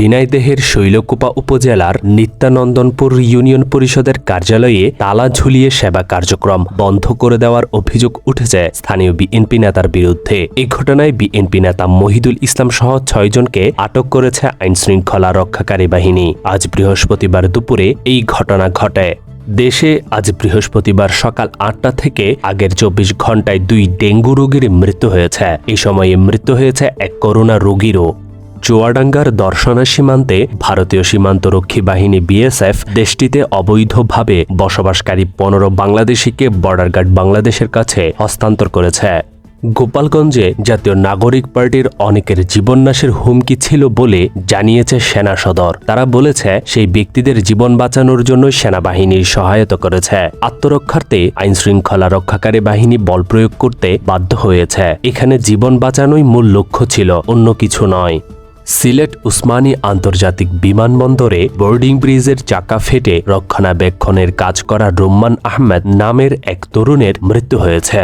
ঝিনাইদহের শৈলকুপা উপজেলার নিত্যানন্দনপুর ইউনিয়ন পরিষদের কার্যালয়ে তালা ঝুলিয়ে সেবা কার্যক্রম বন্ধ করে দেওয়ার অভিযোগ উঠেছে স্থানীয় বিএনপি নেতার বিরুদ্ধে। এই ঘটনায় বিএনপি নেতা মহিদুল ইসলাম সহ ৬ জনকে আটক করেছে আইনশৃঙ্খলা রক্ষাকারী বাহিনী। আজ বৃহস্পতিবার দুপুরে এই ঘটনা ঘটে। দেশে আজ বৃহস্পতিবার সকাল ৮টা থেকে আগের ২৪ ঘণ্টায় ২ ডেঙ্গু রোগীর মৃত্যু হয়েছে। এই সময়ে মৃত্যু হয়েছে এক করোনা রোগীরও। চুয়াডাঙ্গার দর্শনা সীমান্তে ভারতীয় সীমান্তরক্ষী বাহিনী বিএসএফ দেশটিতে অবৈধভাবে বসবাসকারী ১৫ বাংলাদেশিকে বর্ডার গার্ড বাংলাদেশের কাছে হস্তান্তর করেছে। গোপালগঞ্জে জাতীয় নাগরিক পার্টির অনেকের জীবননাশের হুমকি ছিল বলে জানিয়েছে সেনা সদর। তারা বলেছে সেই ব্যক্তিদের জীবন বাঁচানোর জন্য সেনাবাহিনীর সহায়তা করেছে। আত্মরক্ষার্থে আইনশৃঙ্খলা রক্ষাকারী বাহিনী বল প্রয়োগ করতে বাধ্য হয়েছে। এখানে জীবন বাঁচানোই মূল লক্ষ্য ছিল, অন্য কিছু নয়। সিলেট উসমানী আন্তর্জাতিক বিমানবন্দরে বোর্ডিং ব্রিজের চাকা ফেটে রক্ষণাবেক্ষণের কাজ করা রুম্মান আহমেদ নামের এক তরুণের মৃত্যু হয়েছে।